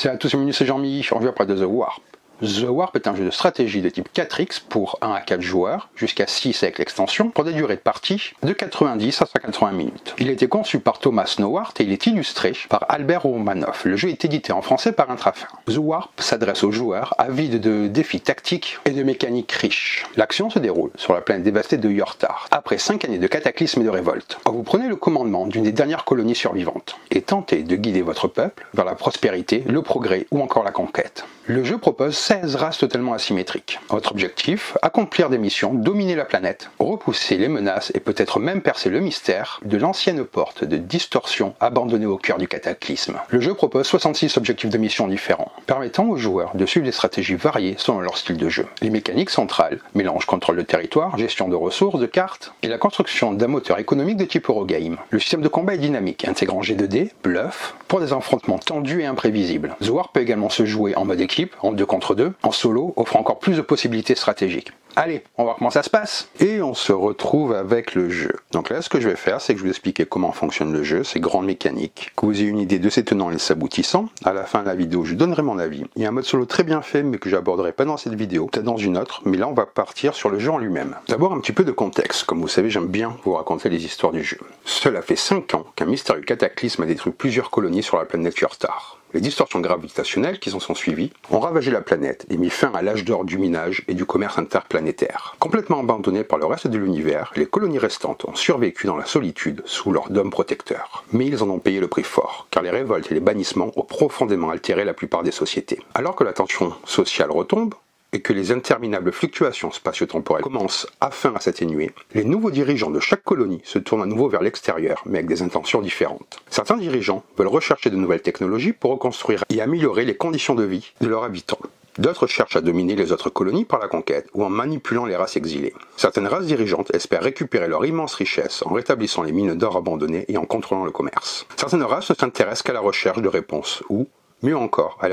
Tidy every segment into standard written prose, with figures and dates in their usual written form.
Salut à tous, bienvenue, c'est Jean-Mi, on revient parler de The Warp. The Warp est un jeu de stratégie de type 4X pour 1 à 4 joueurs, jusqu'à 6 avec l'extension, pour des durées de partie de 90 à 180 minutes. Il a été conçu par Thomas Snowart et il est illustré par Albert Romanoff. Le jeu est édité en français par Intrafin. The Warp s'adresse aux joueurs avides de défis tactiques et de mécaniques riches. L'action se déroule sur la planète dévastée de Yortar, après 5 années de cataclysmes et de révoltes. Vous prenez le commandement d'une des dernières colonies survivantes et tentez de guider votre peuple vers la prospérité, le progrès ou encore la conquête. Le jeu propose 16 races totalement asymétriques. Votre objectif, accomplir des missions, dominer la planète, repousser les menaces et peut-être même percer le mystère de l'ancienne porte de distorsion abandonnée au cœur du cataclysme. Le jeu propose 66 objectifs de mission différents, permettant aux joueurs de suivre des stratégies variées selon leur style de jeu. Les mécaniques centrales mélangent contrôle de territoire, gestion de ressources, de cartes et la construction d'un moteur économique de type Eurogame. Le système de combat est dynamique, intégrant G2D, bluff, pour des affrontements tendus et imprévisibles. The Warp peut également se jouer en mode équipe, en 2 contre 2, en solo, offrant encore plus de possibilités stratégiques. Allez, on va voir comment ça se passe. Et on se retrouve avec le jeu. Donc là, ce que je vais faire, c'est que je vais vous expliquer comment fonctionne le jeu, ses grandes mécaniques, que vous ayez une idée de ses tenants et ses aboutissants. À la fin de la vidéo, je donnerai mon avis. Il y a un mode solo très bien fait, mais que j'aborderai pas dans cette vidéo, peut-être dans une autre, mais là, on va partir sur le jeu en lui-même. D'abord, un petit peu de contexte. Comme vous savez, j'aime bien vous raconter les histoires du jeu. Cela fait 5 ans qu'un mystérieux cataclysme a détruit plusieurs colonies sur la planète Yortar. Les distorsions gravitationnelles qui s'en sont suivies ont ravagé la planète et mis fin à l'âge d'or du minage et du commerce interplanétaire. Complètement abandonnées par le reste de l'univers, les colonies restantes ont survécu dans la solitude sous leur dôme protecteur. Mais ils en ont payé le prix fort, car les révoltes et les bannissements ont profondément altéré la plupart des sociétés. Alors que la tension sociale retombe, et que les interminables fluctuations spatio-temporelles commencent afin à s'atténuer, les nouveaux dirigeants de chaque colonie se tournent à nouveau vers l'extérieur, mais avec des intentions différentes. Certains dirigeants veulent rechercher de nouvelles technologies pour reconstruire et améliorer les conditions de vie de leurs habitants. D'autres cherchent à dominer les autres colonies par la conquête ou en manipulant les races exilées. Certaines races dirigeantes espèrent récupérer leur immense richesse en rétablissant les mines d'or abandonnées et en contrôlant le commerce. Certaines races ne s'intéressent qu'à la recherche de réponses ou, mieux encore, à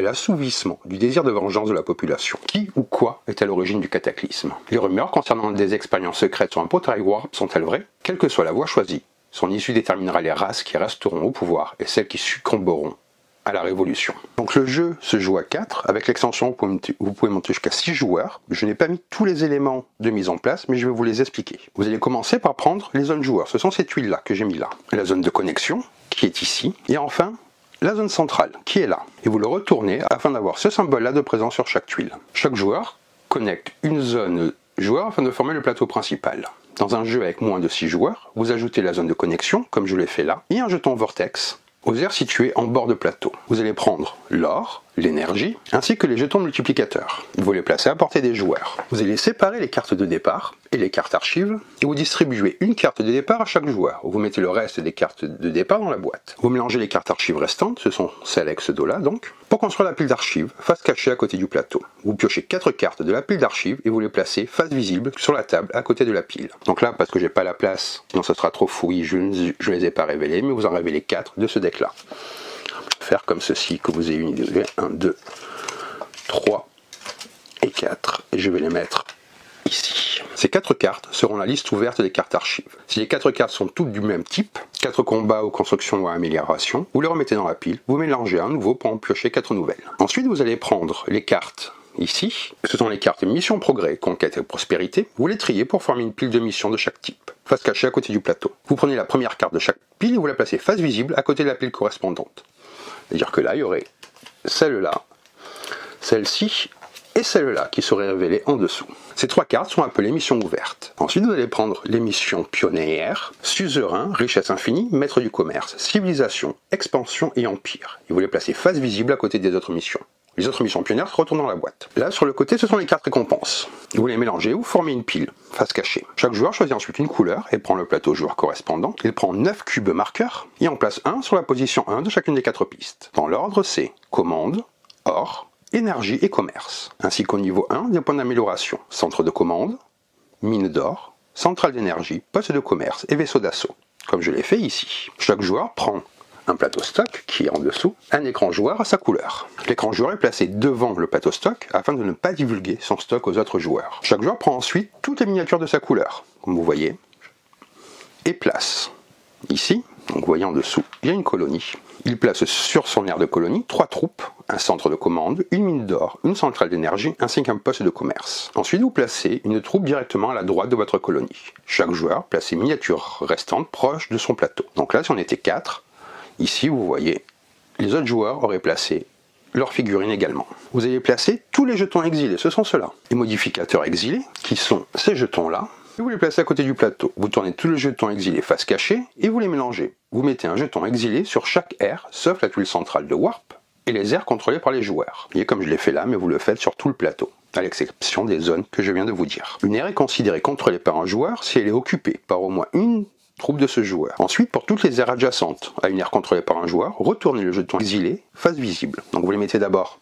l'assouvissement du désir de vengeance de la population. Qui ou quoi est à l'origine du cataclysme? Les rumeurs concernant des expériences secrètes sur un portail Warp sont-elles vraies? Quelle que soit la voie choisie, son issue déterminera les races qui resteront au pouvoir et celles qui succomberont à la révolution. Donc le jeu se joue à 4, avec l'extension vous pouvez monter jusqu'à 6 joueurs. Je n'ai pas mis tous les éléments de mise en place, mais je vais vous les expliquer. Vous allez commencer par prendre les zones joueurs, ce sont ces tuiles-là que j'ai mis là. La zone de connexion, qui est ici, et enfin, la zone centrale, qui est là. Et vous le retournez afin d'avoir ce symbole-là de présent sur chaque tuile. Chaque joueur connecte une zone joueur afin de former le plateau principal. Dans un jeu avec moins de 6 joueurs, vous ajoutez la zone de connexion, comme je l'ai fait là, et un jeton vortex aux aires situées en bord de plateau. Vous allez prendre l'or, l'énergie, ainsi que les jetons multiplicateurs. Vous les placez à portée des joueurs. Vous allez séparer les cartes de départ et les cartes archives, et vous distribuez une carte de départ à chaque joueur. Vous mettez le reste des cartes de départ dans la boîte. Vous mélangez les cartes archives restantes, ce sont celles avec ce dos-là donc, pour construire la pile d'archives, face cachée à côté du plateau. Vous piochez 4 cartes de la pile d'archives et vous les placez face visible sur la table à côté de la pile. Donc là, parce que j'ai pas la place, sinon ça sera trop fouillis, je les ai pas révélés, mais vous en révélez 4 de ce deck-là. Faire comme ceci, que vous ayez une idée. 1, 2, 3 et 4. Et je vais les mettre ici. Ces 4 cartes seront la liste ouverte des cartes archives. Si les 4 cartes sont toutes du même type, 4 combats ou construction ou amélioration, vous les remettez dans la pile, vous mélangez à nouveau pour en piocher 4 nouvelles. Ensuite, vous allez prendre les cartes ici, ce sont les cartes mission, progrès, conquête et prospérité. Vous les triez pour former une pile de missions de chaque type, face cachée à côté du plateau. Vous prenez la première carte de chaque pile et vous la placez face visible à côté de la pile correspondante. C'est-à-dire que là, il y aurait celle-là, celle-ci et celle-là qui seraient révélées en dessous. Ces 3 cartes sont appelées missions ouvertes. Ensuite, vous allez prendre les missions pionnières, suzerain, richesse infinie, maître du commerce, civilisation, expansion et empire. Et vous les placez face visible à côté des autres missions. Les autres missions pionnières se retournent dans la boîte. Là, sur le côté, ce sont les cartes récompenses. Vous les mélangez ou formez une pile, face cachée. Chaque joueur choisit ensuite une couleur et prend le plateau joueur correspondant. Il prend 9 cubes marqueurs et en place un sur la position 1 de chacune des 4 pistes. Dans l'ordre, c'est commande, or, énergie et commerce. Ainsi qu'au niveau 1, des points d'amélioration. Centre de commande, mine d'or, centrale d'énergie, poste de commerce et vaisseau d'assaut. Comme je l'ai fait ici. Chaque joueur prend un plateau stock qui est en dessous, un écran joueur à sa couleur. L'écran joueur est placé devant le plateau stock afin de ne pas divulguer son stock aux autres joueurs. Chaque joueur prend ensuite toutes les miniatures de sa couleur, comme vous voyez, et place ici Donc vous voyez en dessous, il y a une colonie. Il place sur son aire de colonie 3 troupes, un centre de commande, une mine d'or, une centrale d'énergie ainsi qu'un poste de commerce. Ensuite vous placez une troupe directement à la droite de votre colonie. Chaque joueur place ses miniatures restantes proches de son plateau. Donc là si on était 4, ici vous voyez, les autres joueurs auraient placé leurs figurines également. Vous allez placer tous les jetons exilés, ce sont ceux-là. Les modificateurs exilés, qui sont ces jetons-là, et vous les placez à côté du plateau. Vous tournez tous les jetons exilés face cachée et vous les mélangez. Vous mettez un jeton exilé sur chaque aire, sauf la tuile centrale de Warp et les aires contrôlées par les joueurs. Vous voyez comme je l'ai fait là, mais vous le faites sur tout le plateau, à l'exception des zones que je viens de vous dire. Une aire est considérée contrôlée par un joueur si elle est occupée par au moins une troupe de ce joueur. Ensuite, pour toutes les aires adjacentes à une aire contrôlée par un joueur, retournez le jeton exilé face visible. Donc vous les mettez d'abord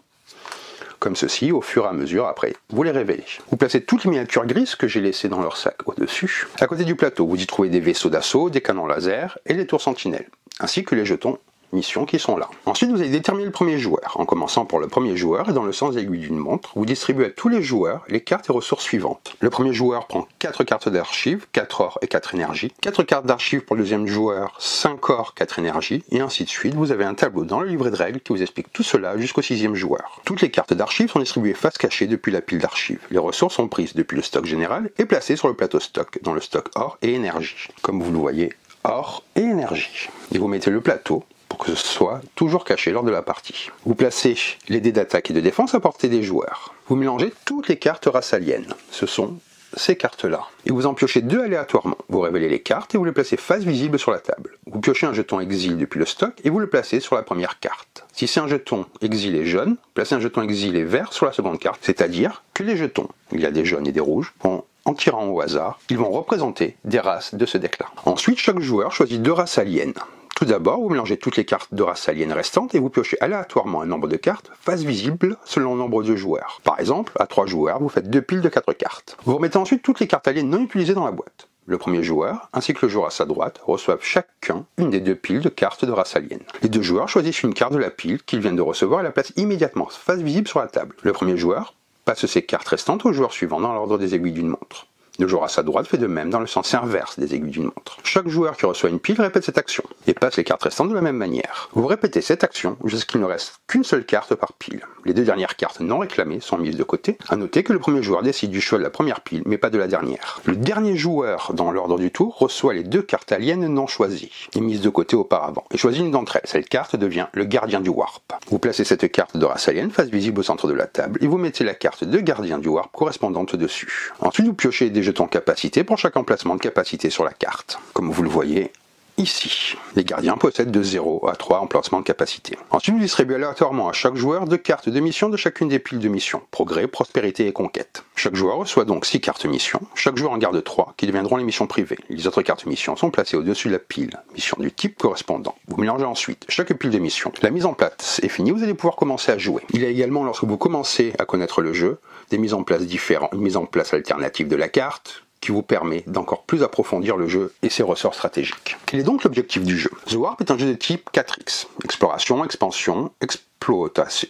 comme ceci, au fur et à mesure, après, vous les révélez. Vous placez toutes les miniatures grises que j'ai laissées dans leur sac au-dessus. À côté du plateau, vous y trouvez des vaisseaux d'assaut, des canons laser et les tours sentinelles, ainsi que les jetons missions qui sont là. Ensuite, vous allez déterminer le premier joueur. En commençant par le premier joueur et dans le sens de l'aiguille d'une montre, vous distribuez à tous les joueurs les cartes et ressources suivantes. Le premier joueur prend 4 cartes d'archives, 4 or et 4 énergies. 4 cartes d'archives pour le deuxième joueur, 5 or, 4 énergies, et ainsi de suite. Vous avez un tableau dans le livret de règles qui vous explique tout cela jusqu'au 6e joueur. Toutes les cartes d'archives sont distribuées face cachée depuis la pile d'archives. Les ressources sont prises depuis le stock général et placées sur le plateau stock, dans le stock or et énergie. Comme vous le voyez, or et énergie. Et vous mettez le plateau pour que ce soit toujours caché lors de la partie. Vous placez les dés d'attaque et de défense à portée des joueurs. Vous mélangez toutes les cartes rassaliennes. Ce sont ces cartes-là. Et vous en piochez 2 aléatoirement. Vous révélez les cartes et vous les placez face visible sur la table. Vous piochez un jeton exil depuis le stock et vous le placez sur la première carte. Si c'est un jeton exilé jaune, placez un jeton exilé vert sur la seconde carte, c'est-à-dire que les jetons, il y a des jaunes et des rouges, en tirant au hasard, ils vont représenter des races de ce deck-là. Ensuite, chaque joueur choisit 2 races aliens. Tout d'abord, vous mélangez toutes les cartes de races aliens restantes et vous piochez aléatoirement un nombre de cartes face visible selon le nombre de joueurs. Par exemple, à 3 joueurs, vous faites 2 piles de 4 cartes. Vous remettez ensuite toutes les cartes aliens non utilisées dans la boîte. Le premier joueur, ainsi que le joueur à sa droite, reçoivent chacun une des 2 piles de cartes de race alien. Les 2 joueurs choisissent une carte de la pile qu'ils viennent de recevoir et la placent immédiatement face visible sur la table. Le premier joueur passe ses cartes restantes au joueur suivant dans l'ordre des aiguilles d'une montre. Le joueur à sa droite fait de même dans le sens inverse des aiguilles d'une montre. Chaque joueur qui reçoit une pile répète cette action et passe les cartes restantes de la même manière. Vous répétez cette action jusqu'à ce qu'il ne reste qu'une seule carte par pile. Les 2 dernières cartes non réclamées sont mises de côté. À noter que le premier joueur décide du choix de la première pile mais pas de la dernière. Le dernier joueur dans l'ordre du tour reçoit les 2 cartes aliens non choisies et mises de côté auparavant et choisit une d'entre elles. Cette carte devient le gardien du Warp. Vous placez cette carte de race alien face visible au centre de la table et vous mettez la carte de gardien du Warp correspondante dessus. Ensuite vous piochez des jetons capacité pour chaque emplacement de capacité sur la carte. Comme vous le voyez ici, les gardiens possèdent de 0 à 3 emplacements de capacité. Ensuite, vous distribuez aléatoirement à chaque joueur 2 cartes de mission de chacune des piles de mission, progrès, prospérité et conquête. Chaque joueur reçoit donc 6 cartes mission, chaque joueur en garde 3 qui deviendront les missions privées. Les autres cartes mission sont placées au-dessus de la pile, mission du type correspondant. Vous mélangez ensuite chaque pile de mission. La mise en place est finie, vous allez pouvoir commencer à jouer. Il y a également, lorsque vous commencez à connaître le jeu, des mises en place différentes, une mise en place alternative de la carte, qui vous permet d'encore plus approfondir le jeu et ses ressorts stratégiques. Quel est donc l'objectif du jeu? The Warp est un jeu de type 4X. Exploration, expansion,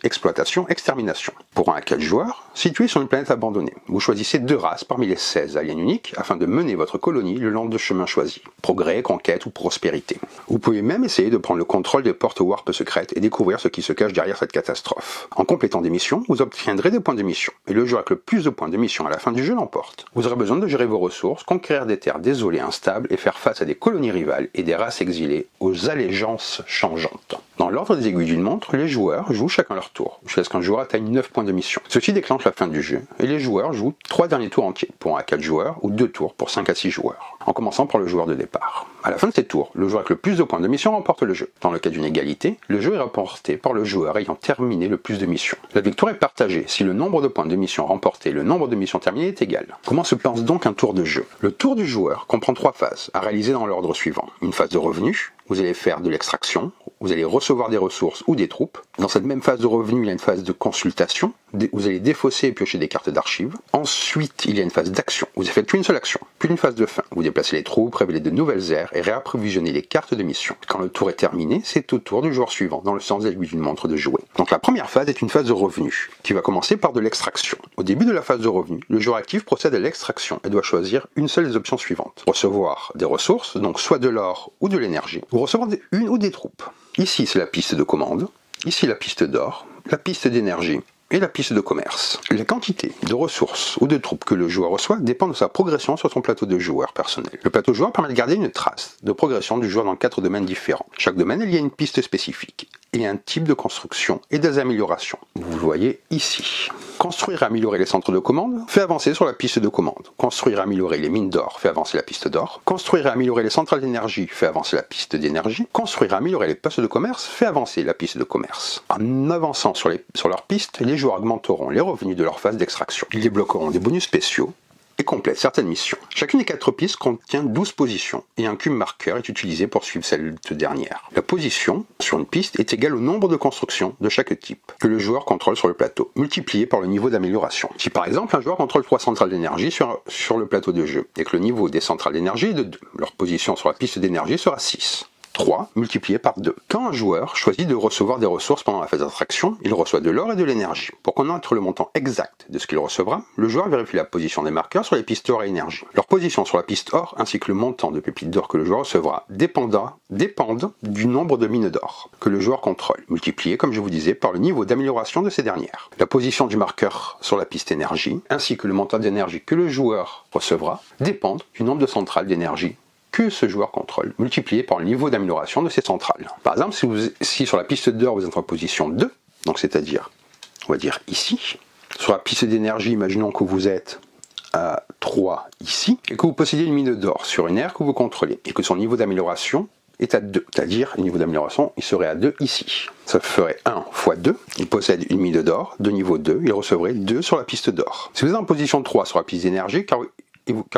exploitation, extermination. Pour 1 à 4 joueurs, situé sur une planète abandonnée. Vous choisissez 2 races parmi les 16 aliens uniques afin de mener votre colonie le long de chemins choisis. Progrès, conquête ou prospérité. Vous pouvez même essayer de prendre le contrôle des portes Warp secrètes et découvrir ce qui se cache derrière cette catastrophe. En complétant des missions, vous obtiendrez des points de mission. Et le joueur avec le plus de points de mission à la fin du jeu l'emporte. Vous aurez besoin de gérer vos ressources, conquérir des terres désolées et instables et faire face à des colonies rivales et des races exilées aux allégeances changeantes. Dans l'ordre des aiguilles d'une montre, les joueurs jouent chacun leur tour, jusqu'à ce qu'un joueur atteigne 9 points de mission. Ceci déclenche la fin du jeu, et les joueurs jouent 3 derniers tours entiers, pour 1 à 4 joueurs, ou 2 tours pour 5 à 6 joueurs, en commençant par le joueur de départ. À la fin de ces tours, le joueur avec le plus de points de mission remporte le jeu. Dans le cas d'une égalité, le jeu est remporté par le joueur ayant terminé le plus de missions. La victoire est partagée si le nombre de points de mission remportés et le nombre de missions terminées est égal. Comment se passe donc un tour de jeu? Le tour du joueur comprend 3 phases, à réaliser dans l'ordre suivant. Une phase de revenu, vous allez faire de l'extraction, vous allez recevoir des ressources ou des troupes. Dans cette même phase de revenu, il y a une phase de consultation, vous allez défausser et piocher des cartes d'archives. Ensuite, il y a une phase d'action. Vous effectuez une seule action. Puis une phase de fin. Vous déplacez les troupes, révélez de nouvelles aires et réapprovisionnez les cartes de mission. Quand le tour est terminé, c'est au tour du joueur suivant, dans le sens de l'aiguille d'une montre, de jouer. Donc la première phase est une phase de revenu, qui va commencer par de l'extraction. Au début de la phase de revenu, le joueur actif procède à l'extraction et doit choisir une seule des options suivantes. Recevoir des ressources, donc soit de l'or ou de l'énergie, ou recevoir une ou des troupes. Ici, c'est la piste de commande. Ici, la piste d'or, la piste d'énergie et la piste de commerce. La quantité de ressources ou de troupes que le joueur reçoit dépend de sa progression sur son plateau de joueur personnel. Le plateau joueur permet de garder une trace de progression du joueur dans 4 domaines différents. Chaque domaine, il y a une piste spécifique et un type de construction et des améliorations. Vous le voyez ici. Construire et améliorer les centres de commande fait avancer sur la piste de commande. Construire et améliorer les mines d'or fait avancer la piste d'or. Construire et améliorer les centrales d'énergie fait avancer la piste d'énergie. Construire et améliorer les postes de commerce fait avancer la piste de commerce. En avançant sur leur piste, les joueurs augmenteront les revenus de leur phase d'extraction. Ils débloqueront des bonus spéciaux et complètent certaines missions. Chacune des 4 pistes contient 12 positions et un cube marqueur est utilisé pour suivre cette dernière. La position sur une piste est égale au nombre de constructions de chaque type que le joueur contrôle sur le plateau, multiplié par le niveau d'amélioration. Si par exemple un joueur contrôle 3 centrales d'énergie sur le plateau de jeu et que le niveau des centrales d'énergie est de 2, leur position sur la piste d'énergie sera 6. 3 multiplié par 2. Quand un joueur choisit de recevoir des ressources pendant la phase d'extraction, il reçoit de l'or et de l'énergie. Pour connaître le montant exact de ce qu'il recevra, le joueur vérifie la position des marqueurs sur les pistes or et énergie. Leur position sur la piste or ainsi que le montant de pépites d'or que le joueur recevra dépendent du nombre de mines d'or que le joueur contrôle, multiplié, comme je vous disais, par le niveau d'amélioration de ces dernières. La position du marqueur sur la piste énergie ainsi que le montant d'énergie que le joueur recevra dépendent du nombre de centrales d'énergie que ce joueur contrôle, multiplié par le niveau d'amélioration de ces centrales. Par exemple, si sur la piste d'or vous êtes en position 2, donc c'est-à-dire, on va dire ici, sur la piste d'énergie, imaginons que vous êtes à 3 ici, et que vous possédez une mine d'or sur une aire que vous contrôlez, et que son niveau d'amélioration est à 2, c'est-à-dire le niveau d'amélioration, il serait à 2 ici. Ça ferait 1 fois 2, il possède une mine d'or de niveau 2, il recevrait 2 sur la piste d'or. Si vous êtes en position 3 sur la piste d'énergie, car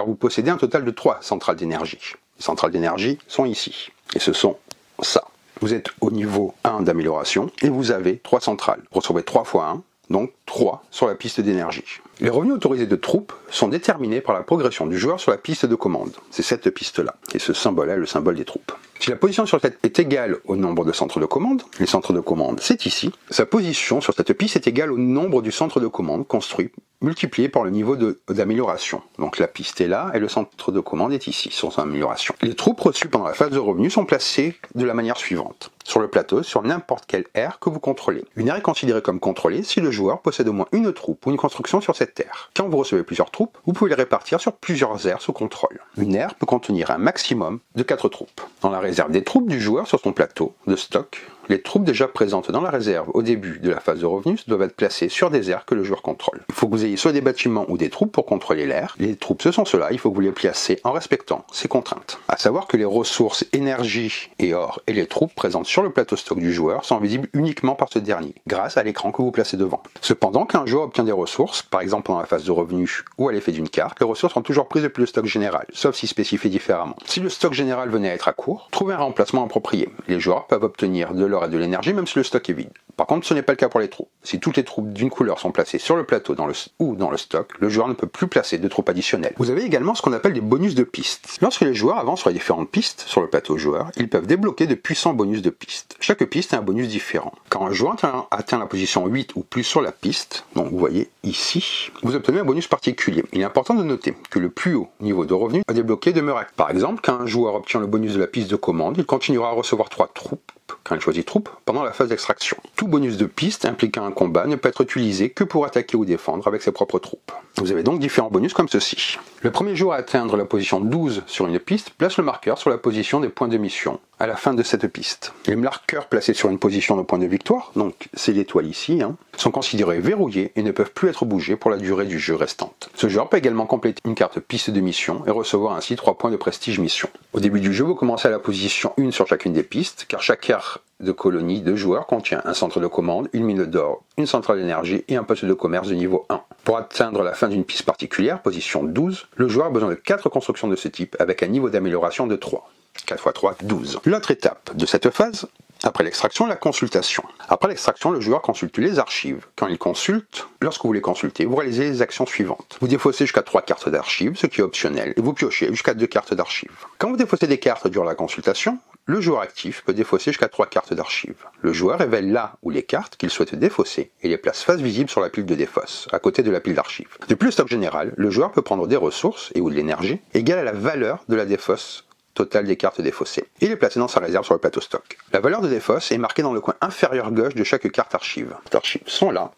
vous possédez un total de 3 centrales d'énergie. Les centrales d'énergie sont ici, et ce sont ça. Vous êtes au niveau 1 d'amélioration, et vous avez 3 centrales. Vous recevez 3 fois 1, donc 3 sur la piste d'énergie. Les revenus autorisés de troupes sont déterminés par la progression du joueur sur la piste de commande. C'est cette piste-là, et ce symbole est le symbole des troupes. Si la position sur cette est égale au nombre de centres de commande, les centres de commande c'est ici, sa position sur cette piste est égale au nombre du centre de commande construit multiplié par le niveau d'amélioration. Donc la piste est là et le centre de commande est ici, sur son amélioration. Les troupes reçues pendant la phase de revenu sont placées de la manière suivante. Sur le plateau, sur n'importe quelle aire que vous contrôlez. Une aire est considérée comme contrôlée si le joueur possède au moins une troupe ou une construction sur cette aire. Quand vous recevez plusieurs troupes, vous pouvez les répartir sur plusieurs aires sous contrôle. Une aire peut contenir un maximum de 4 troupes. Dans la réserve des troupes du joueur sur son plateau de stock, les troupes déjà présentes dans la réserve au début de la phase de revenu doivent être placées sur des aires que le joueur contrôle. Il faut que vous ayez soit des bâtiments ou des troupes pour contrôler l'aire. Les troupes, ce sont ceux-là, il faut que vous les placez en respectant ces contraintes. À savoir que les ressources énergie et or et les troupes présentes sur le plateau stock du joueur sont visibles uniquement par ce dernier, grâce à l'écran que vous placez devant. Cependant, quand un joueur obtient des ressources, par exemple pendant la phase de revenu ou à l'effet d'une carte, les ressources sont toujours prises depuis le stock général, sauf si spécifié différemment. Si le stock général venait à être à court, trouvez un remplacement approprié. Les joueurs peuvent obtenir de l'or et de l'énergie même si le stock est vide. Par contre, ce n'est pas le cas pour les troupes. Si toutes les troupes d'une couleur sont placées sur le plateau ou dans le stock, le joueur ne peut plus placer de troupes additionnelles. Vous avez également ce qu'on appelle des bonus de piste. Lorsque les joueurs avancent sur les différentes pistes sur le plateau joueur, ils peuvent débloquer de puissants bonus de piste. Chaque piste a un bonus différent. Quand un joueur atteint la position 8 ou plus sur la piste, donc vous voyez ici, vous obtenez un bonus particulier. Il est important de noter que le plus haut niveau de revenu à débloquer demeure actif. Par exemple, quand un joueur obtient le bonus de la piste de commande, il continuera à recevoir 3 troupes quand il choisit troupe pendant la phase d'extraction. Tout bonus de piste impliquant un combat ne peut être utilisé que pour attaquer ou défendre avec ses propres troupes. Vous avez donc différents bonus comme ceci. Le premier joueur à atteindre la position 12 sur une piste place le marqueur sur la position des points de mission à la fin de cette piste. Les marqueurs placés sur une position de point de victoire, donc c'est l'étoile ici, sont considérés verrouillés et ne peuvent plus être bougés pour la durée du jeu restante. Ce joueur peut également compléter une carte piste de mission et recevoir ainsi 3 points de prestige mission. Au début du jeu, vous commencez à la position 1 sur chacune des pistes, car chaque aire de colonie de joueurs contient un centre de commande, une mine d'or, une centrale d'énergie et un poste de commerce de niveau 1. Pour atteindre la fin d'une piste particulière, position 12, le joueur a besoin de 4 constructions de ce type avec un niveau d'amélioration de 3. 4 x 3, 12. L'autre étape de cette phase, après l'extraction, la consultation. Après l'extraction, le joueur consulte les archives. Quand il consulte, lorsque vous les consultez, vous réalisez les actions suivantes. Vous défaussez jusqu'à 3 cartes d'archives, ce qui est optionnel, et vous piochez jusqu'à 2 cartes d'archives. Quand vous défaussez des cartes durant la consultation, le joueur actif peut défausser jusqu'à 3 cartes d'archives. Le joueur révèle là où les cartes qu'il souhaite défausser et les place face visible sur la pile de défausse, à côté de la pile d'archives. Depuis le stock général, le joueur peut prendre des ressources et ou de l'énergie égales à la valeur de la défausse totale des cartes défaussées et les placer dans sa réserve sur le plateau stock. La valeur de défausse est marquée dans le coin inférieur gauche de chaque carte archive. Les archives sont là.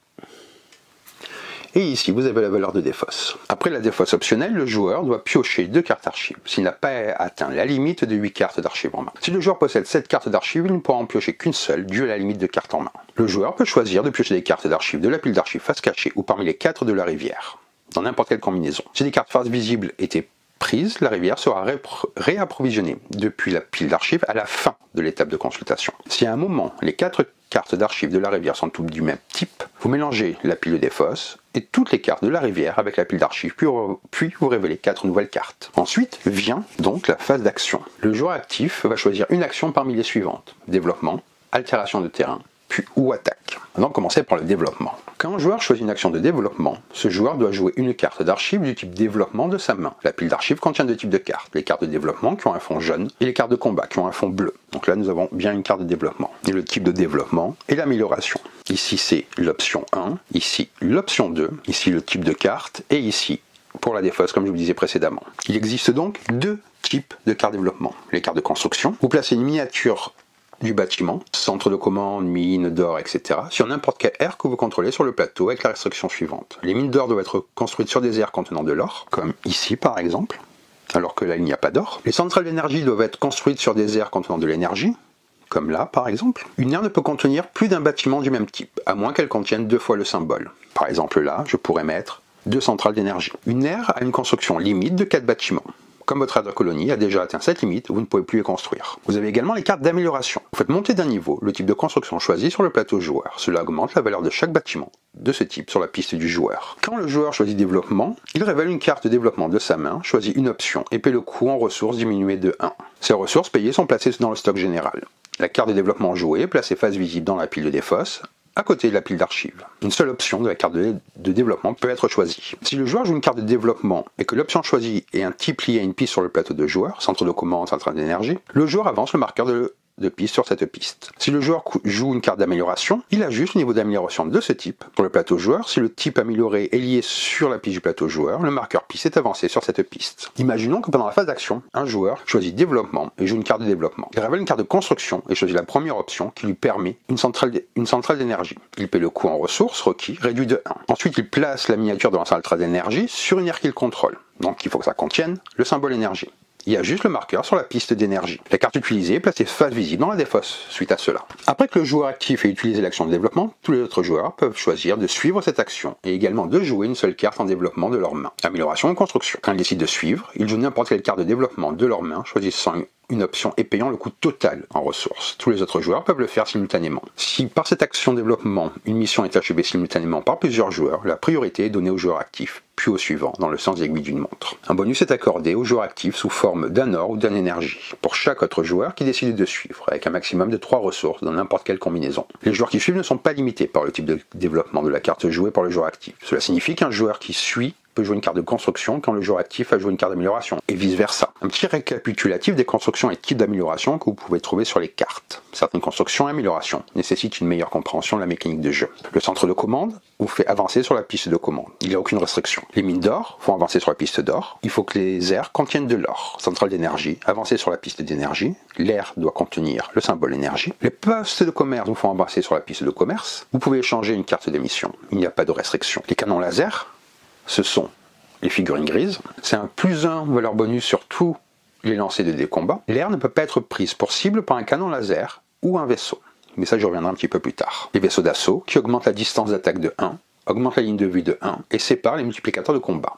Et ici, vous avez la valeur de défausse. Après la défausse optionnelle, le joueur doit piocher 2 cartes archives, s'il n'a pas atteint la limite de 8 cartes d'archives en main. Si le joueur possède 7 cartes d'archives, il ne pourra en piocher qu'une seule, due à la limite de cartes en main. Le joueur peut choisir de piocher des cartes d'archives de la pile d'archives face cachée ou parmi les 4 de la rivière, dans n'importe quelle combinaison. Si des cartes face visibles étaient prises, la rivière sera réapprovisionnée depuis la pile d'archives à la fin de l'étape de consultation. Si à un moment, les 4 cartes d'archives de la rivière sont toutes du même type, vous mélangez la pile de défausse et toutes les cartes de la rivière avec la pile d'archives, puis vous révélez 4 nouvelles cartes. Ensuite vient donc la phase d'action. Le joueur actif va choisir une action parmi les suivantes: développement, altération de terrain, puis ou attaque. Maintenant, commencer par le développement. Quand un joueur choisit une action de développement, ce joueur doit jouer une carte d'archive du type développement de sa main. La pile d'archives contient 2 types de cartes: les cartes de développement qui ont un fond jaune et les cartes de combat qui ont un fond bleu. Donc là, nous avons bien une carte de développement. Et le type de développement est l'amélioration. Ici, c'est l'option 1, ici l'option 2, ici le type de carte, et ici pour la défausse, comme je vous disais précédemment. Il existe donc 2 types de cartes de développement. Les cartes de construction, vous placez une miniature du bâtiment, centre de commande, mine d'or, etc. sur n'importe quelle aire que vous contrôlez sur le plateau avec la restriction suivante. Les mines d'or doivent être construites sur des aires contenant de l'or, comme ici par exemple, alors que là il n'y a pas d'or. Les centrales d'énergie doivent être construites sur des aires contenant de l'énergie, comme là par exemple. Une aire ne peut contenir plus d'un bâtiment du même type, à moins qu'elle contienne 2 fois le symbole. Par exemple là, je pourrais mettre 2 centrales d'énergie. Une aire a une construction limite de 4 bâtiments. Comme votre aire de colonie a déjà atteint cette limite, vous ne pouvez plus les construire. Vous avez également les cartes d'amélioration. Vous faites monter d'un niveau le type de construction choisi sur le plateau joueur. Cela augmente la valeur de chaque bâtiment de ce type sur la piste du joueur. Quand le joueur choisit développement, il révèle une carte de développement de sa main, choisit une option et paie le coût en ressources diminué de 1. Ces ressources payées sont placées dans le stock général. La carte de développement jouée est placée face visible dans la pile de défausse, à côté de la pile d'archives. Une seule option de la carte de développement peut être choisie. Si le joueur joue une carte de développement et que l'option choisie est un type lié à une piste sur le plateau de joueur, centre de commande, centrale d'énergie, le joueur avance le marqueur de piste sur cette piste. Si le joueur joue une carte d'amélioration, il ajuste le niveau d'amélioration de ce type. Pour le plateau joueur, si le type amélioré est lié sur la piste du plateau joueur, le marqueur piste est avancé sur cette piste. Imaginons que pendant la phase d'action, un joueur choisit développement et joue une carte de développement. Il révèle une carte de construction et choisit la première option qui lui permet une centrale d'énergie. Il paie le coût en ressources requis, réduit de 1. Ensuite, il place la miniature de la centrale d'énergie sur une aire qu'il contrôle. Donc il faut que ça contienne le symbole énergie. Il y a juste le marqueur sur la piste d'énergie. La carte utilisée est placée face visible dans la défausse suite à cela. Après que le joueur actif ait utilisé l'action de développement, tous les autres joueurs peuvent choisir de suivre cette action et également de jouer une seule carte en développement de leur main. Amélioration ou construction. Quand ils décident de suivre, ils jouent n'importe quelle carte de développement de leur main, choisissant une option et payant le coût total en ressources. Tous les autres joueurs peuvent le faire simultanément. Si par cette action développement, une mission est achevée simultanément par plusieurs joueurs, la priorité est donnée au joueur actif, puis au suivant, dans le sens aiguille d'une montre. Un bonus est accordé au joueur actif sous forme d'un or ou d'une énergie, pour chaque autre joueur qui décide de suivre, avec un maximum de 3 ressources dans n'importe quelle combinaison. Les joueurs qui suivent ne sont pas limités par le type de développement de la carte jouée par le joueur actif. Cela signifie qu'un joueur qui suit peut jouer une carte de construction quand le joueur actif a joué une carte d'amélioration, et vice versa. Un petit récapitulatif des constructions et types d'amélioration que vous pouvez trouver sur les cartes. Certaines constructions et améliorations nécessitent une meilleure compréhension de la mécanique de jeu. Le centre de commande vous fait avancer sur la piste de commande. Il n'y a aucune restriction. Les mines d'or font avancer sur la piste d'or. Il faut que les aires contiennent de l'or. Centrale d'énergie, avancer sur la piste d'énergie. L'aire doit contenir le symbole énergie. Les postes de commerce vous font avancer sur la piste de commerce. Vous pouvez échanger une carte d'émission. Il n'y a pas de restriction. Les canons laser, ce sont les figurines grises. C'est un +1 valeur bonus sur tous les lancers de combat. L'air ne peut pas être prise pour cible par un canon laser ou un vaisseau. Mais ça, je reviendrai un petit peu plus tard. Les vaisseaux d'assaut, qui augmentent la distance d'attaque de 1, augmentent la ligne de vue de 1 et séparent les multiplicateurs de combat.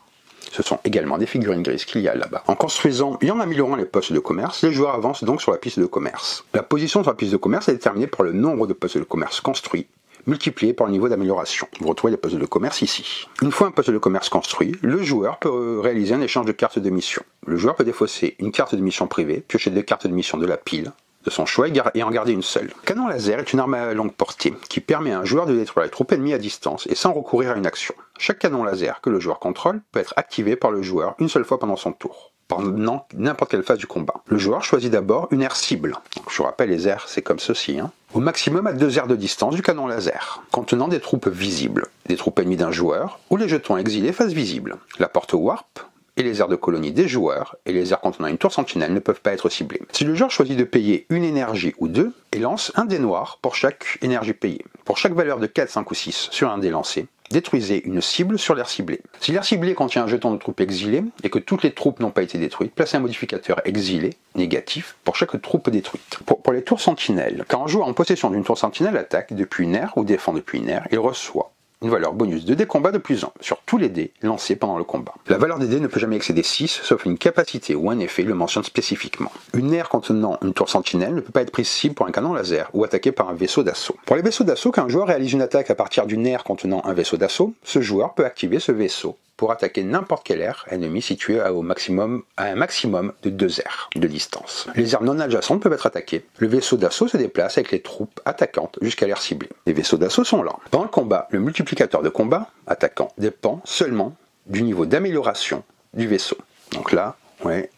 Ce sont également des figurines grises qu'il y a là-bas. En construisant et en améliorant les postes de commerce, les joueurs avancent donc sur la piste de commerce. La position sur la piste de commerce est déterminée par le nombre de postes de commerce construits, multiplié par le niveau d'amélioration. Vous retrouvez les postes de commerce ici. Une fois un poste de commerce construit, le joueur peut réaliser un échange de cartes de mission. Le joueur peut défausser une carte de mission privée, piocher 2 cartes de mission de la pile de son choix et en garder une seule. Le canon laser est une arme à longue portée qui permet à un joueur de détruire les troupes ennemies à distance et sans recourir à une action. Chaque canon laser que le joueur contrôle peut être activé par le joueur une seule fois pendant son tour, pendant n'importe quelle phase du combat. Le joueur choisit d'abord une aire cible. Donc, je vous rappelle, les aires, c'est comme ceci. Au maximum à 2 aires de distance du canon laser, contenant des troupes visibles, des troupes ennemies d'un joueur, ou les jetons exilés face visible. La porte warp et les aires de colonie des joueurs et les aires contenant une tour sentinelle ne peuvent pas être ciblées. Si le joueur choisit de payer une énergie ou 2, il lance un dé noir pour chaque énergie payée. Pour chaque valeur de 4, 5 ou 6 sur un dé lancé, détruisez une cible sur l'aire ciblée. Si l'aire ciblée contient un jeton de troupes exilées et que toutes les troupes n'ont pas été détruites, placez un modificateur exilé négatif pour chaque troupe détruite. Pour les tours sentinelles, quand un joueur en possession d'une tour sentinelle attaque depuis une aire ou défend depuis une aire, il reçoit une valeur bonus de dés combat de plus 1 sur tous les dés lancés pendant le combat. La valeur des dés ne peut jamais excéder 6, sauf une capacité ou un effet le mentionne spécifiquement. Une aire contenant une tour sentinelle ne peut pas être prise cible pour un canon laser ou attaquée par un vaisseau d'assaut. Pour les vaisseaux d'assaut, quand un joueur réalise une attaque à partir d'une aire contenant un vaisseau d'assaut, ce joueur peut activer ce vaisseau pour attaquer n'importe quelle aire ennemie située à un maximum de 2 aires de distance. Les aires non adjacentes peuvent être attaquées. Le vaisseau d'assaut se déplace avec les troupes attaquantes jusqu'à l'aire ciblée. Les vaisseaux d'assaut sont là. Pendant le combat, le multiplicateur de combat attaquant dépend seulement du niveau d'amélioration du vaisseau. Donc là, ouais,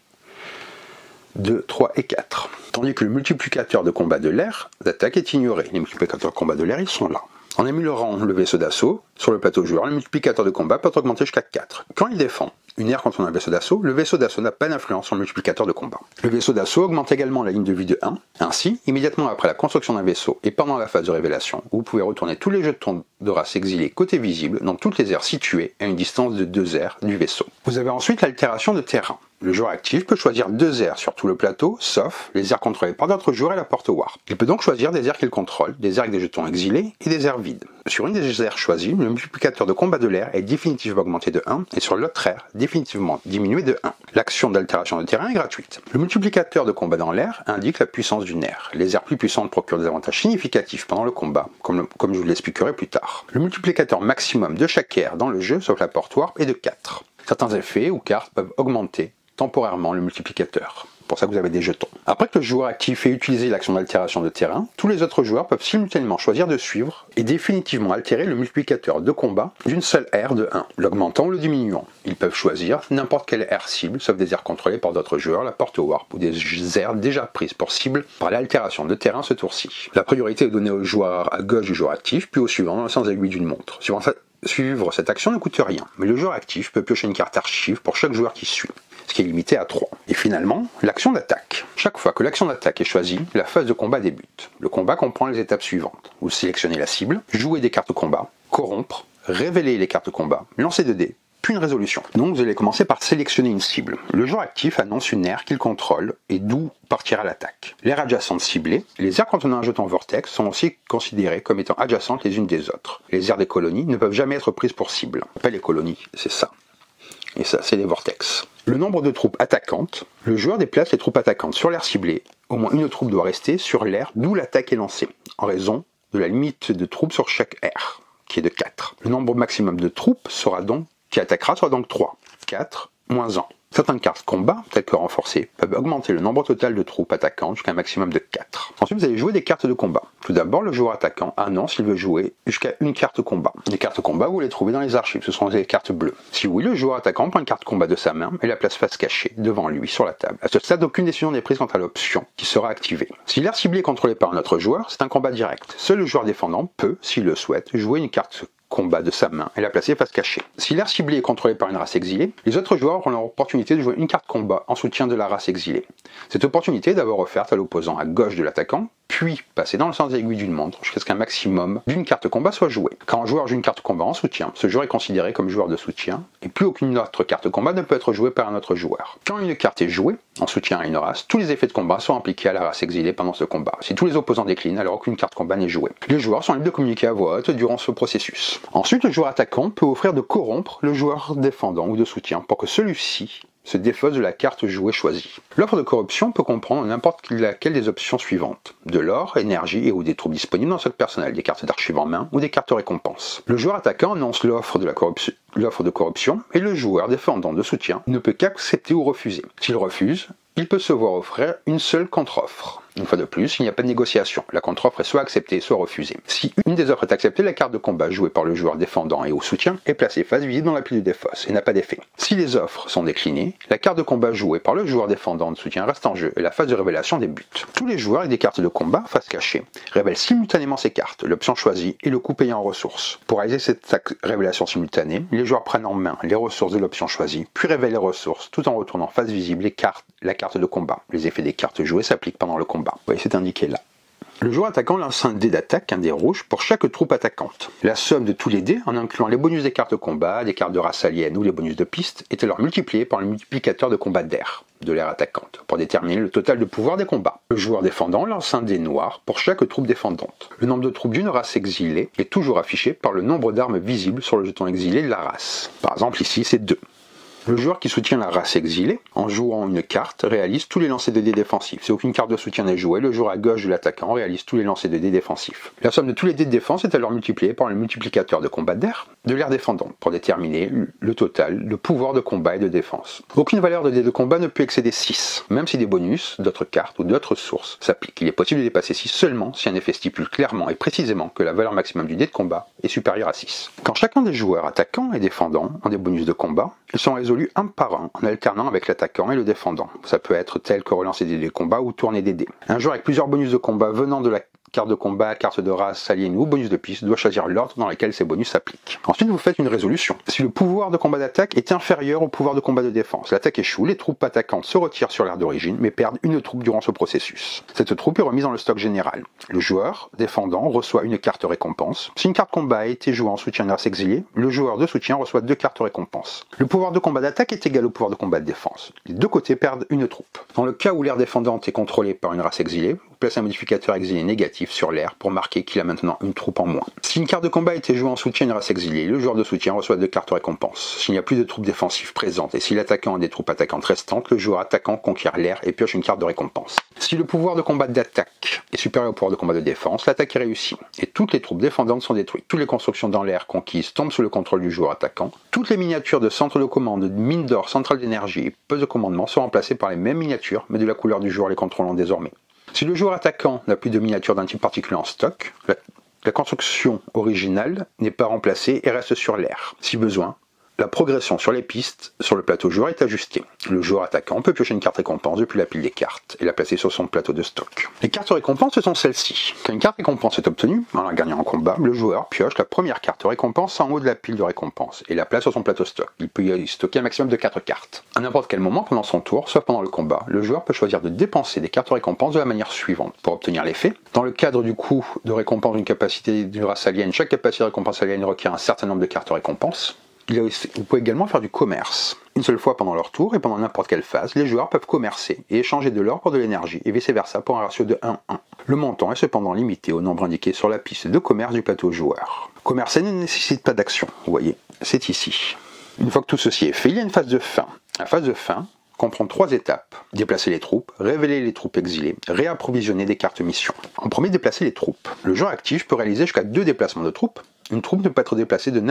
2, 3 et 4. Tandis que le multiplicateur de combat de l'air d'attaque est ignoré. Les multiplicateurs de combat de l'air, ils sont là. En améliorant le vaisseau d'assaut sur le plateau joueur, le multiplicateur de combat peut être augmenté jusqu'à 4. Quand il défend une aire contenant un vaisseau d'assaut, le vaisseau d'assaut n'a pas d'influence sur le multiplicateur de combat. Le vaisseau d'assaut augmente également la ligne de vie de 1. Ainsi, immédiatement après la construction d'un vaisseau et pendant la phase de révélation, vous pouvez retourner tous les jetons de race exilés côté visible dans toutes les aires situées à une distance de 2 aires du vaisseau. Vous avez ensuite l'altération de terrain. Le joueur actif peut choisir 2 aires sur tout le plateau, sauf les aires contrôlées par d'autres joueurs et la porte warp. Il peut donc choisir des aires qu'il contrôle, des aires avec des jetons exilés et des aires vides. Sur une des aires choisies, le multiplicateur de combat de l'air est définitivement augmenté de 1 et sur l'autre aire, définitivement diminué de 1. L'action d'altération de terrain est gratuite. Le multiplicateur de combat dans l'air indique la puissance d'une aire. Les aires plus puissantes procurent des avantages significatifs pendant le combat, comme je vous l'expliquerai plus tard. Le multiplicateur maximum de chaque aire dans le jeu, sauf la porte warp, est de 4. Certains effets ou cartes peuvent augmenter temporairement le multiplicateur. C'est pour ça que vous avez des jetons. Après que le joueur actif ait utilisé l'action d'altération de terrain, tous les autres joueurs peuvent simultanément choisir de suivre et définitivement altérer le multiplicateur de combat d'une seule aire de 1, l'augmentant ou le diminuant. Ils peuvent choisir n'importe quelle aire cible, sauf des aires contrôlées par d'autres joueurs, la porte warp ou des aires déjà prises pour cible par l'altération de terrain ce tour-ci. La priorité est donnée au joueur à gauche du joueur actif, puis au suivant dans le sens aiguille d'une montre. Suivre cette action ne coûte rien, mais le joueur actif peut piocher une carte archive pour chaque joueur qui suit, ce qui est limité à 3. Et finalement, l'action d'attaque. Chaque fois que l'action d'attaque est choisie, la phase de combat débute. Le combat comprend les étapes suivantes. Vous sélectionnez la cible, jouez des cartes combat, corrompre, révéler les cartes combat, lancer 2 dés, puis une résolution. Donc vous allez commencer par sélectionner une cible. Le joueur actif annonce une aire qu'il contrôle et d'où partira l'attaque. L'aire adjacente ciblée, les aires contenant un jeton vortex sont aussi considérées comme étant adjacentes les unes des autres. Les aires des colonies ne peuvent jamais être prises pour cible. Pas les colonies, c'est ça. Et ça, c'est les vortex. Le nombre de troupes attaquantes, le joueur déplace les troupes attaquantes sur l'aire ciblée. Au moins une troupe doit rester sur l'aire d'où l'attaque est lancée, en raison de la limite de troupes sur chaque aire, qui est de 4. Le nombre maximum de troupes qui attaquera sera donc 3. 4 moins 1. Certaines cartes combat, telles que renforcées, peuvent augmenter le nombre total de troupes attaquantes jusqu'à un maximum de 4. Ensuite, vous allez jouer des cartes de combat. Tout d'abord, le joueur attaquant annonce s'il veut jouer jusqu'à une carte combat. Les cartes combat, vous les trouvez dans les archives, ce sont les cartes bleues. Si oui, le joueur attaquant prend une carte combat de sa main et la place face cachée devant lui sur la table. À ce stade, aucune décision n'est prise quant à l'option qui sera activée. Si l'aire ciblée est contrôlée par un autre joueur, c'est un combat direct. Seul le joueur défendant peut, s'il le souhaite, jouer une carte combat de sa main et la placer face cachée. Si l'aire ciblée est contrôlée par une race exilée, les autres joueurs auront l'opportunité de jouer une carte combat en soutien de la race exilée. Cette opportunité est d'abord offerte à l'opposant à gauche de l'attaquant, puis passer dans le sens aiguille d'une montre jusqu'à ce qu'un maximum d'une carte combat soit jouée. Quand un joueur joue une carte combat en soutien, ce joueur est considéré comme joueur de soutien et plus aucune autre carte combat ne peut être jouée par un autre joueur. Quand une carte est jouée en soutien à une race, tous les effets de combat sont appliqués à la race exilée pendant ce combat. Si tous les opposants déclinent, alors aucune carte combat n'est jouée. Les joueurs sont libres de communiquer à voix haute durant ce processus. Ensuite, le joueur attaquant peut offrir de corrompre le joueur défendant ou de soutien pour que celui-ci se défausse de la carte jouée choisie. L'offre de corruption peut comprendre n'importe laquelle des options suivantes: de l'or, énergie et ou des troupes disponibles dans le stock personnel, des cartes d'archives en main ou des cartes récompenses. Le joueur attaquant annonce l'offre de corruption et le joueur défendant de soutien ne peut qu'accepter ou refuser. S'il refuse, il peut se voir offrir une seule contre-offre. Une fois de plus, il n'y a pas de négociation. La contre-offre est soit acceptée, soit refusée. Si une des offres est acceptée, la carte de combat jouée par le joueur défendant et au soutien est placée face visible dans la pile de défausse et n'a pas d'effet. Si les offres sont déclinées, la carte de combat jouée par le joueur défendant de soutien reste en jeu et la phase de révélation débute. Tous les joueurs avec des cartes de combat face cachée révèlent simultanément ces cartes, l'option choisie et le coût payé en ressources. Pour réaliser cette révélation simultanée, les joueurs prennent en main les ressources de l'option choisie, puis révèlent les ressources tout en retournant face visible la carte de combat. Les effets des cartes jouées s'appliquent pendant le combat. Vous voyez, c'est indiqué là. Le joueur attaquant lance un dé d'attaque, un dé rouge, pour chaque troupe attaquante. La somme de tous les dés, en incluant les bonus des cartes de combat, des cartes de race alien ou les bonus de piste, est alors multipliée par le multiplicateur de combat d'air, de l'air attaquante, pour déterminer le total de pouvoir des combats. Le joueur défendant lance un dé noir pour chaque troupe défendante. Le nombre de troupes d'une race exilée est toujours affiché par le nombre d'armes visibles sur le jeton exilé de la race. Par exemple, ici, c'est 2. Le joueur qui soutient la race exilée, en jouant une carte, réalise tous les lancers de dés défensifs. Si aucune carte de soutien n'est jouée, le joueur à gauche de l'attaquant réalise tous les lancers de dés défensifs. La somme de tous les dés de défense est alors multipliée par le multiplicateur de combat d'air de l'air défendant, pour déterminer le total de pouvoir de combat et de défense. Aucune valeur de dés de combat ne peut excéder 6, même si des bonus, d'autres cartes ou d'autres sources s'appliquent. Il est possible de dépasser 6 seulement si un effet stipule clairement et précisément que la valeur maximum du dé de combat est supérieure à 6. Quand chacun des joueurs attaquants et défendants ont des bonus de combat, ils sont résolus un par un en alternant avec l'attaquant et le défendant. Ça peut être tel que relancer des dés de combat ou tourner des dés. Un joueur avec plusieurs bonus de combat venant de la carte de combat, carte de race, alien ou bonus de piste doit choisir l'ordre dans lequel ces bonus s'appliquent. Ensuite, vous faites une résolution. Si le pouvoir de combat d'attaque est inférieur au pouvoir de combat de défense, l'attaque échoue, les troupes attaquantes se retirent sur l'aire d'origine mais perdent une troupe durant ce processus. Cette troupe est remise dans le stock général. Le joueur défendant reçoit une carte récompense. Si une carte combat a été jouée en soutien de race exilée, le joueur de soutien reçoit 2 cartes récompense. Le pouvoir de combat d'attaque est égal au pouvoir de combat de défense. Les deux côtés perdent une troupe. Dans le cas où l'aire défendante est contrôlée par une race exilée, vous placez un modificateur exilé négatif sur l'aire pour marquer qu'il a maintenant une troupe en moins. Si une carte de combat a été jouée en soutien d'une race exilée, le joueur de soutien reçoit 2 cartes récompense. S'il n'y a plus de troupes défensives présentes et si l'attaquant a des troupes attaquantes restantes, le joueur attaquant conquiert l'aire et pioche une carte de récompense. Si le pouvoir de combat d'attaque est supérieur au pouvoir de combat de défense, l'attaque est réussie et toutes les troupes défendantes sont détruites. Toutes les constructions dans l'air conquises tombent sous le contrôle du joueur attaquant. Toutes les miniatures de centre de commande, de mines d'or, centrale d'énergie et postes de commandement sont remplacées par les mêmes miniatures mais de la couleur du joueur les contrôlant désormais. Si le joueur attaquant n'a plus de miniatures d'un type particulier en stock, la construction originale n'est pas remplacée et reste sur l'air. Si besoin, la progression sur les pistes sur le plateau joueur est ajustée. Le joueur attaquant peut piocher une carte récompense depuis la pile des cartes et la placer sur son plateau de stock. Les cartes récompenses sont celles-ci. Quand une carte récompense est obtenue, en la gagnant en combat, le joueur pioche la première carte récompense en haut de la pile de récompense et la place sur son plateau stock. Il peut y stocker un maximum de 4 cartes. À n'importe quel moment pendant son tour, sauf pendant le combat, le joueur peut choisir de dépenser des cartes récompenses de la manière suivante pour obtenir l'effet. Dans le cadre du coût de récompense d'une capacité d'une race alien, chaque capacité de récompense alien requiert un certain nombre de cartes récompenses. Vous pouvez également faire du commerce. Une seule fois pendant leur tour et pendant n'importe quelle phase, les joueurs peuvent commercer et échanger de l'or pour de l'énergie et vice versa pour un ratio de 1-1. Le montant est cependant limité au nombre indiqué sur la piste de commerce du plateau joueur. Commercer ne nécessite pas d'action, vous voyez, c'est ici. Une fois que tout ceci est fait, il y a une phase de fin. La phase de fin comprend 3 étapes. Déplacer les troupes, révéler les troupes exilées, réapprovisionner des cartes missions. En premier, déplacer les troupes. Le joueur actif peut réaliser jusqu'à 2 déplacements de troupes. Une troupe peut être déplacée de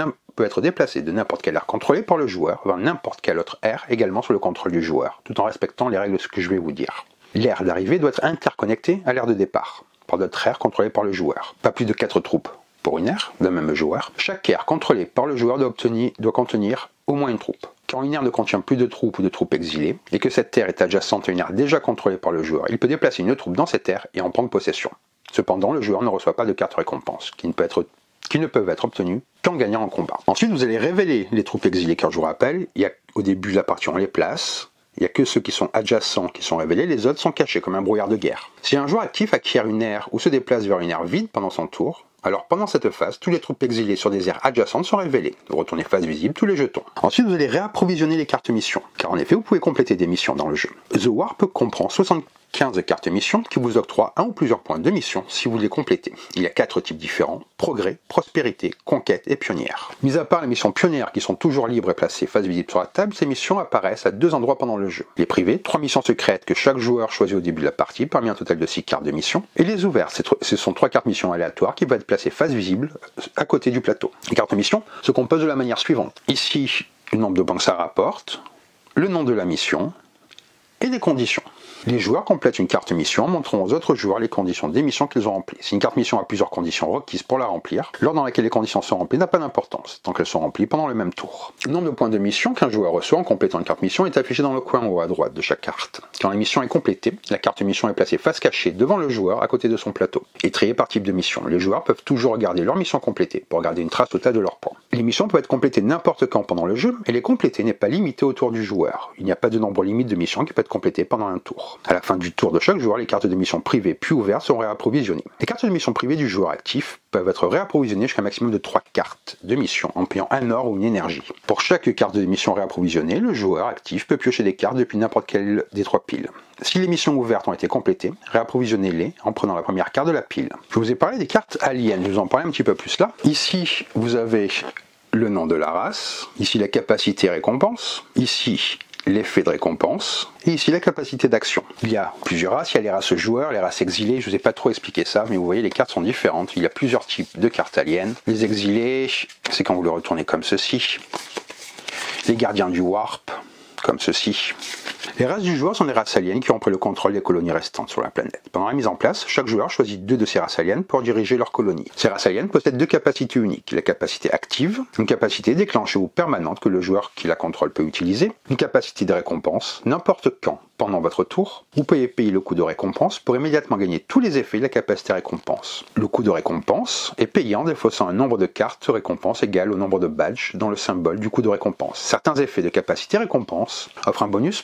n'importe quelle aire contrôlée par le joueur vers n'importe quelle autre aire également sous le contrôle du joueur, tout en respectant les règles de ce que je vais vous dire. L'aire d'arrivée doit être interconnectée à l'aire de départ, par d'autres aires contrôlées par le joueur. Pas plus de 4 troupes pour une aire d'un même joueur. Chaque aire contrôlée par le joueur doit contenir au moins une troupe. Quand une aire ne contient plus de troupes ou de troupes exilées, et que cette aire est adjacente à une aire déjà contrôlée par le joueur, il peut déplacer une troupe dans cette aire et en prendre possession. Cependant, le joueur ne reçoit pas de cartes récompenses, qui ne peuvent être obtenues qu'en gagnant en combat. Ensuite, vous allez révéler les troupes exilées, car je vous rappelle, au début de la partie on les place, il n'y a que ceux qui sont adjacents qui sont révélés, les autres sont cachés comme un brouillard de guerre. Si un joueur actif acquiert une aire ou se déplace vers une aire vide pendant son tour, alors pendant cette phase, toutes les troupes exilées sur des aires adjacentes sont révélées. Vous retournez face visible tous les jetons. Ensuite, vous allez réapprovisionner les cartes missions, car en effet, vous pouvez compléter des missions dans le jeu. The Warp comprend 15 cartes mission qui vous octroient un ou plusieurs points de mission si vous les complétez. Il y a 4 types différents: progrès, prospérité, conquête et pionnière. Mis à part les missions pionnières qui sont toujours libres et placées face visible sur la table, ces missions apparaissent à 2 endroits pendant le jeu. Les privés, 3 missions secrètes que chaque joueur choisit au début de la partie parmi un total de 6 cartes de mission. Et les ouvertes, ce sont 3 cartes missions aléatoires qui vont être placées face visible à côté du plateau. Les cartes mission se composent de la manière suivante. Ici, le nombre de points que ça rapporte, le nom de la mission et les conditions. Les joueurs complètent une carte mission en montrant aux autres joueurs les conditions des missions qu'ils ont remplies. Si une carte mission a plusieurs conditions requises pour la remplir, l'ordre dans lequel les conditions sont remplies n'a pas d'importance, tant qu'elles sont remplies pendant le même tour. Le nombre de points de mission qu'un joueur reçoit en complétant une carte mission est affiché dans le coin en haut à droite de chaque carte. Quand la mission est complétée, la carte mission est placée face cachée devant le joueur à côté de son plateau et triée par type de mission. Les joueurs peuvent toujours regarder leur mission complétée pour garder une trace totale de leurs points. Les missions peuvent être complétées n'importe quand pendant le jeu et les compléter n'est pas limité au tour du joueur. Il n'y a pas de nombre limite de missions qui peut être complétée pendant un tour. À la fin du tour de chaque joueur, les cartes de mission privées puis ouvertes sont réapprovisionnées. Les cartes de mission privées du joueur actif peuvent être réapprovisionnées jusqu'à un maximum de 3 cartes de mission en payant un or ou une énergie. Pour chaque carte de mission réapprovisionnée, le joueur actif peut piocher des cartes depuis n'importe quelle des 3 piles. Si les missions ouvertes ont été complétées, réapprovisionnez-les en prenant la première carte de la pile. Je vous ai parlé des cartes aliens, je vous en parler un petit peu plus là. Ici, vous avez le nom de la race, ici la capacité récompense, ici l'effet de récompense, et ici la capacité d'action. Il y a plusieurs races, il y a les races joueurs, les races exilées, je ne vous ai pas trop expliqué ça, mais vous voyez les cartes sont différentes, il y a plusieurs types de cartes aliens. Les exilés, c'est quand vous le retournez comme ceci. Les gardiens du warp, comme ceci. Les races du joueur sont des races aliens qui ont pris le contrôle des colonies restantes sur la planète. Pendant la mise en place, chaque joueur choisit 2 de ces races aliens pour diriger leur colonie. Ces races aliens possèdent 2 capacités uniques. La capacité active, une capacité déclenchée ou permanente que le joueur qui la contrôle peut utiliser. Une capacité de récompense, n'importe quand, pendant votre tour. Vous pouvez payer le coût de récompense pour immédiatement gagner tous les effets de la capacité récompense. Le coût de récompense est payé en défaussant un nombre de cartes récompense égal au nombre de badges dans le symbole du coût de récompense. Certains effets de capacité récompense offrent un bonus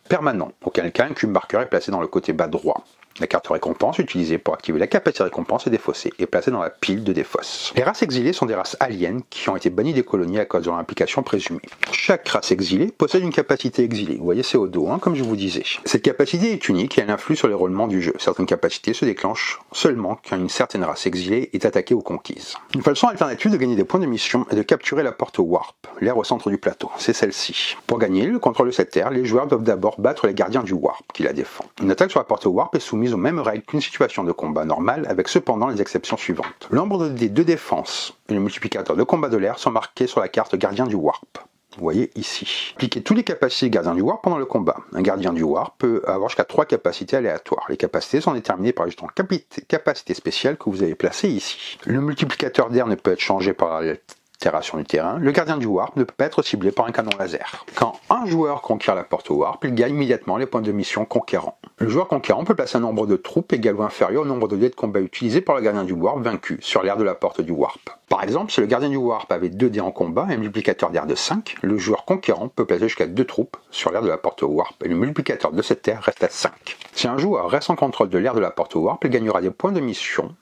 permanent, auquel cas un cube marqueur est placé dans le côté bas droit. La carte récompense utilisée pour activer la capacité récompense est défaussée et placée dans la pile de défausse. Les races exilées sont des races aliens qui ont été bannies des colonies à cause de leur implication présumée. Chaque race exilée possède une capacité exilée. Vous voyez, c'est au dos, comme je vous disais. Cette capacité est unique et elle influe sur les roulements du jeu. Certaines capacités se déclenchent seulement quand une certaine race exilée est attaquée ou conquise. Une façon alternative de gagner des points de mission est de capturer la porte warp, l'aire au centre du plateau. C'est celle-ci. Pour gagner le contrôle de cette aire, les joueurs doivent d'abord battre les gardiens du warp qui la défendent. Une attaque sur la porte warp est soumise aux mêmes règles qu'une situation de combat normale, avec cependant les exceptions suivantes. Le nombre de dés de défense et le multiplicateur de combat de l'air sont marqués sur la carte gardien du warp. Vous voyez ici. Appliquez toutes les capacités gardien du warp pendant le combat. Un gardien du warp peut avoir jusqu'à 3 capacités aléatoires. Les capacités sont déterminées par les jetons capacité spéciale que vous avez placés ici. Le multiplicateur d'air ne peut être changé par l'altération du terrain. Le gardien du warp ne peut pas être ciblé par un canon laser. Quand un joueur conquiert la porte warp, il gagne immédiatement les points de mission conquérants. Le joueur conquérant peut placer un nombre de troupes égal ou inférieur au nombre de dés de combat utilisés par le gardien du warp vaincu sur l'aire de la porte du warp. Par exemple, si le gardien du warp avait 2 dés en combat et un multiplicateur d'air de 5, le joueur conquérant peut placer jusqu'à 2 troupes sur l'aire de la porte warp et le multiplicateur de cette aire reste à 5. Si un joueur reste en contrôle de l'aire de la porte warp, il gagnera des points de mission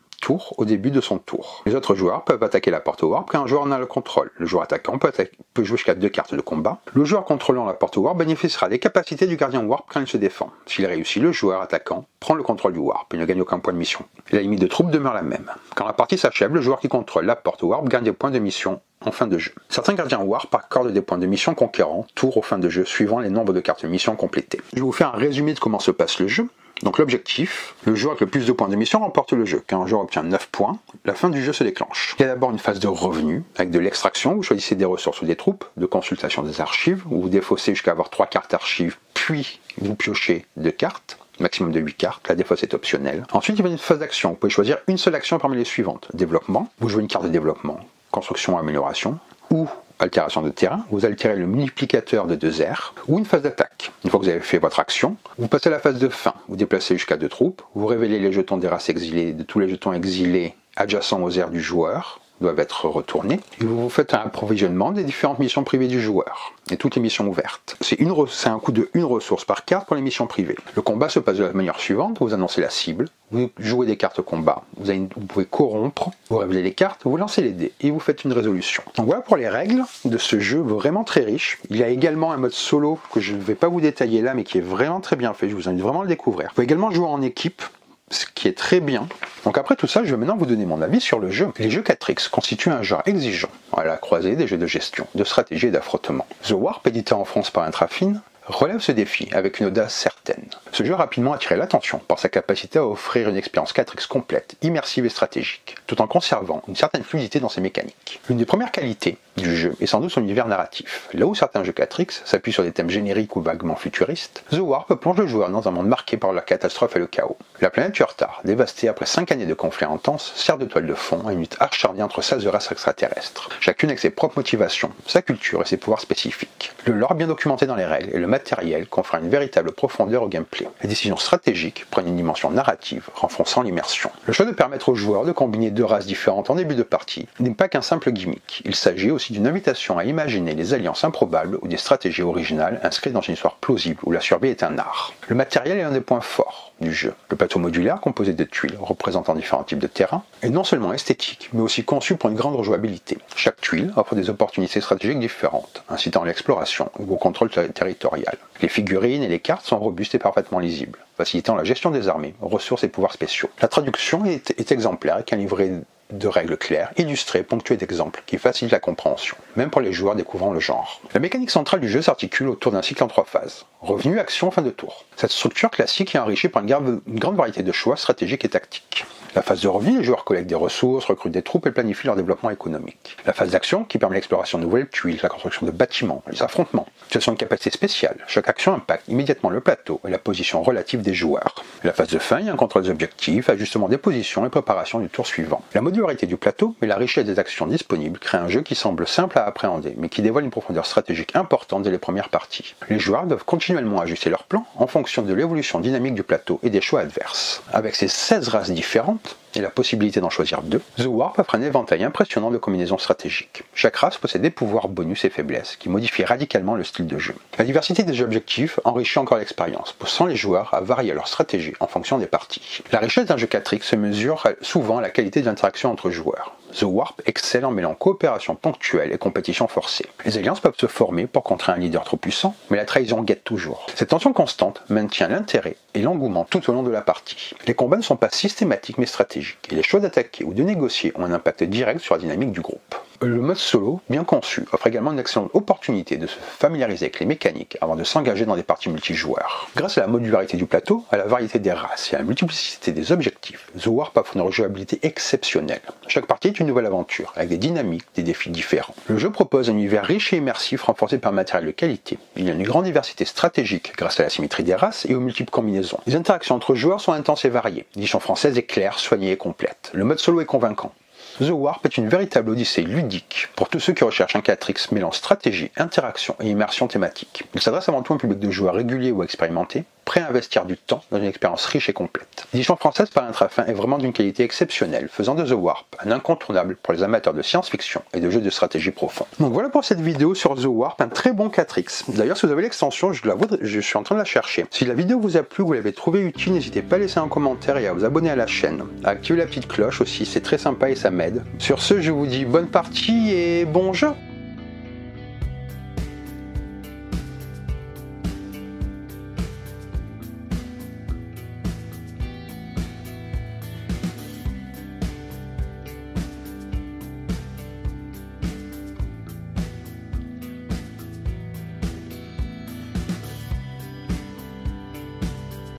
au début de son tour. Les autres joueurs peuvent attaquer la porte warp quand un joueur en a le contrôle. Le joueur attaquant peut jouer jusqu'à 2 cartes de combat. Le joueur contrôlant la porte warp bénéficiera des capacités du gardien warp quand il se défend. S'il réussit, le joueur attaquant prend le contrôle du warp et ne gagne aucun point de mission. La limite de troupes demeure la même. Quand la partie s'achève, le joueur qui contrôle la porte warp gagne des points de mission en fin de jeu. Certains gardiens warp accordent des points de mission conquérants tour aux fins de jeu suivant les nombres de cartes de mission complétées. Je vais vous faire un résumé de comment se passe le jeu. Donc l'objectif, le joueur avec le plus de points de mission remporte le jeu. Quand un joueur obtient 9 points, la fin du jeu se déclenche. Il y a d'abord une phase de revenu, avec de l'extraction, vous choisissez des ressources ou des troupes, de consultation des archives, où vous défaussez jusqu'à avoir 3 cartes archives, puis vous piochez 2 cartes, maximum de 8 cartes, la défausse est optionnelle. Ensuite, il y a une phase d'action, vous pouvez choisir une seule action parmi les suivantes. Développement, vous jouez une carte de développement, construction ou amélioration, ou altération de terrain, vous altérez le multiplicateur de 2 airs, ou une phase d'attaque. Une fois que vous avez fait votre action, vous passez à la phase de fin. Vous déplacez jusqu'à 2 troupes, vous révélez les jetons des races exilées, de tous les jetons exilés adjacents aux aires du joueur, doivent être retournés, et vous faites un approvisionnement des différentes missions privées du joueur, et toutes les missions ouvertes. C'est un coût de 1 ressource par carte pour les missions privées. Le combat se passe de la manière suivante, vous annoncez la cible, vous jouez des cartes combat, vous pouvez corrompre, vous révélez les cartes, vous lancez les dés, et vous faites une résolution. Donc voilà pour les règles de ce jeu vraiment très riche. Il y a également un mode solo que je ne vais pas vous détailler là, mais qui est vraiment très bien fait, je vous invite vraiment à le découvrir. Vous pouvez également jouer en équipe, ce qui est très bien. Donc après tout ça, je vais maintenant vous donner mon avis sur le jeu. Les jeux 4X constituent un genre exigeant, à la croisée des jeux de gestion, de stratégie et d'affrontement. The Warp, édité en France par Intrafine, relève ce défi avec une audace certaine. Ce jeu a rapidement attiré l'attention par sa capacité à offrir une expérience 4X complète, immersive et stratégique, tout en conservant une certaine fluidité dans ses mécaniques. L'une des premières qualités du jeu est sans doute son univers narratif. Là où certains jeux 4X s'appuient sur des thèmes génériques ou vaguement futuristes, The Warp plonge le joueur dans un monde marqué par la catastrophe et le chaos. La planète Urtar, dévastée après 5 années de conflits intenses, sert de toile de fond à une lutte acharnée entre 16 races extraterrestres, chacune avec ses propres motivations, sa culture et ses pouvoirs spécifiques. Le lore bien documenté dans les règles et le matériel confère une véritable profondeur au gameplay. Les décisions stratégiques prennent une dimension narrative, renforçant l'immersion. Le choix de permettre aux joueurs de combiner 2 races différentes en début de partie n'est pas qu'un simple gimmick. Il s'agit aussi d'une invitation à imaginer des alliances improbables ou des stratégies originales inscrites dans une histoire plausible où la survie est un art. Le matériel est un des points forts du jeu. Le plateau modulaire, composé de tuiles représentant différents types de terrains, est non seulement esthétique, mais aussi conçu pour une grande rejouabilité. Chaque tuile offre des opportunités stratégiques différentes, incitant à l'exploration ou au contrôle territorial. Les figurines et les cartes sont robustes et parfaitement lisibles, facilitant la gestion des armées, ressources et pouvoirs spéciaux. La traduction est exemplaire avec un livret de règles claires, illustrées, ponctuées d'exemples, qui facilitent la compréhension, même pour les joueurs découvrant le genre. La mécanique centrale du jeu s'articule autour d'un cycle en 3 phases. Revenu, action, fin de tour. Cette structure classique est enrichie par une grande variété de choix stratégiques et tactiques. La phase de revenu, les joueurs collectent des ressources, recrutent des troupes et planifient leur développement économique. La phase d'action, qui permet l'exploration de nouvelles tuiles, la construction de bâtiments, les affrontements. Ce sont une capacité spéciale. Chaque action impacte immédiatement le plateau et la position relative des joueurs. La phase de fin, il y a un contrôle des objectifs, ajustement des positions et préparation du tour suivant. La modularité du plateau et la richesse des actions disponibles créent un jeu qui semble simple à appréhender, mais qui dévoile une profondeur stratégique importante dès les premières parties. Les joueurs doivent continuellement ajuster leur plan en fonction de l'évolution dynamique du plateau et des choix adverses. Avec ces 16 races différentes, et la possibilité d'en choisir 2, The Warp offre un éventail impressionnant de combinaisons stratégiques. Chaque race possède des pouvoirs bonus et faiblesses qui modifient radicalement le style de jeu. La diversité des objectifs enrichit encore l'expérience, poussant les joueurs à varier leur stratégie en fonction des parties. La richesse d'un jeu 4X se mesure souvent à la qualité de l'interaction entre joueurs. The Warp excelle en mêlant coopération ponctuelle et compétition forcée. Les alliances peuvent se former pour contrer un leader trop puissant, mais la trahison guette toujours. Cette tension constante maintient l'intérêt et l'engouement tout au long de la partie. Les combats ne sont pas systématiques mais stratégiques, et les choix d'attaquer ou de négocier ont un impact direct sur la dynamique du groupe. Le mode solo, bien conçu, offre également une excellente opportunité de se familiariser avec les mécaniques avant de s'engager dans des parties multijoueurs. Grâce à la modularité du plateau, à la variété des races et à la multiplicité des objectifs, The Warp offre une rejouabilité exceptionnelle. Chaque partie est une nouvelle aventure, avec des dynamiques, des défis différents. Le jeu propose un univers riche et immersif renforcé par un matériel de qualité. Il y a une grande diversité stratégique grâce à la symétrie des races et aux multiples combinaisons. Les interactions entre joueurs sont intenses et variées. L'édition française est claire, soignée et complète. Le mode solo est convaincant. The Warp est une véritable odyssée ludique pour tous ceux qui recherchent un 4X mêlant stratégie, interaction et immersion thématique. Il s'adresse avant tout à un public de joueurs réguliers ou expérimentés, prêts à investir du temps dans une expérience riche et complète. L'édition française par Intrafin est vraiment d'une qualité exceptionnelle, faisant de The Warp un incontournable pour les amateurs de science-fiction et de jeux de stratégie profonds. Donc voilà pour cette vidéo sur The Warp, un très bon 4X. D'ailleurs, si vous avez l'extension, je suis en train de la chercher. Si la vidéo vous a plu, vous l'avez trouvée utile, n'hésitez pas à laisser un commentaire et à vous abonner à la chaîne. À activer la petite cloche aussi, c'est très sympa et ça m'aide. Sur ce, je vous dis bonne partie et bon jeu!